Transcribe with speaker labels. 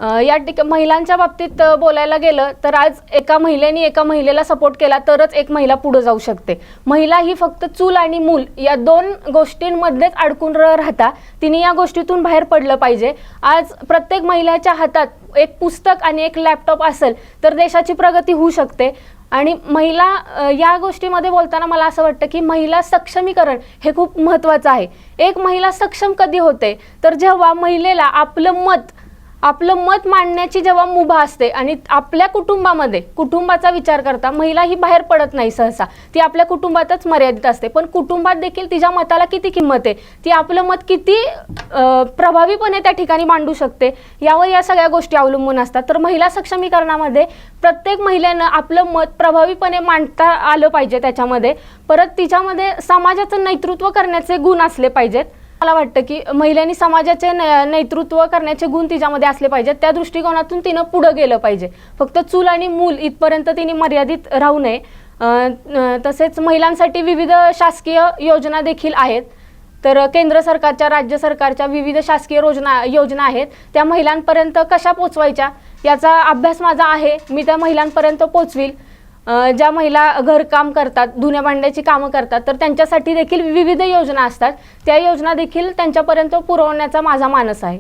Speaker 1: या महिलांच्या बाबतीत बोलायला गेलं तर आज एका महिलेला सपोर्ट केला तरच एक महिला पुढे जाऊ शकते। महिला ही फक्त चूल आणि मूल या दोन गोष्टींमध्येच अडकून राहता तिने या गोष्टीतून बाहेर पडलं पाहिजे। आज प्रत्येक महिलेच्या हातात एक पुस्तक आणि एक लॅपटॉप असेल तर देशाची प्रगती होऊ शकते। आणि महिला या गोष्टीमध्ये बोलताना मला असं वाटतं की महिला सक्षमीकरण हे खूप महत्त्वाचं आहे। एक महिला सक्षम कधी होते तर जेव्हा महिलेला आपलं मत मांडण्याची जेव्हा मुभा असते आणि आपल्या कुटुंबाचा विचार करता महिला ही बाहेर पडत नाही सहसा, ती आपल्या कुटुंबातच मर्यादित असते। पण कुटुंबात देखील तिच्या मताला किती किंमत आहे, ती आपलं मत किती प्रभावीपणे त्या ठिकाणी मांडू शकते यावर या सगळ्या गोष्टी अवलंबून असतात। तर महिला सक्षमीकरणामध्ये प्रत्येक महिलेनं आपलं मत प्रभावीपणे मांडता आलं पाहिजे। त्याच्यामध्ये परत तिच्यामध्ये समाजाचं नेतृत्व करण्याचे गुण असले पाहिजेत। मला वाटतं की महिलांनी समाजाचे नेतृत्व करण्याचे गुण तिच्यामध्ये असले पाहिजेत। त्या दृष्टिकोनातून तिनं पुढे गेलं पाहिजे। फक्त चूल आणि मूल इथपर्यंत तिने मर्यादित राहू नये। तसेच महिलांसाठी विविध शासकीय योजना देखील आहेत। तर केंद्र सरकारच्या राज्य सरकारच्या विविध शासकीय योजना आहेत, त्या महिलांपर्यंत कशा पोचवायच्या याचा अभ्यास माझा आहे। मी त्या महिलांपर्यंत पोचविल। ज्या महिला घरकाम करतात, धुण्या भांड्याची कामं करतात तर त्यांच्यासाठी देखील विविध योजना असतात, त्या योजना देखील त्यांच्यापर्यंत पुरवण्याचा माझा मानस आहे।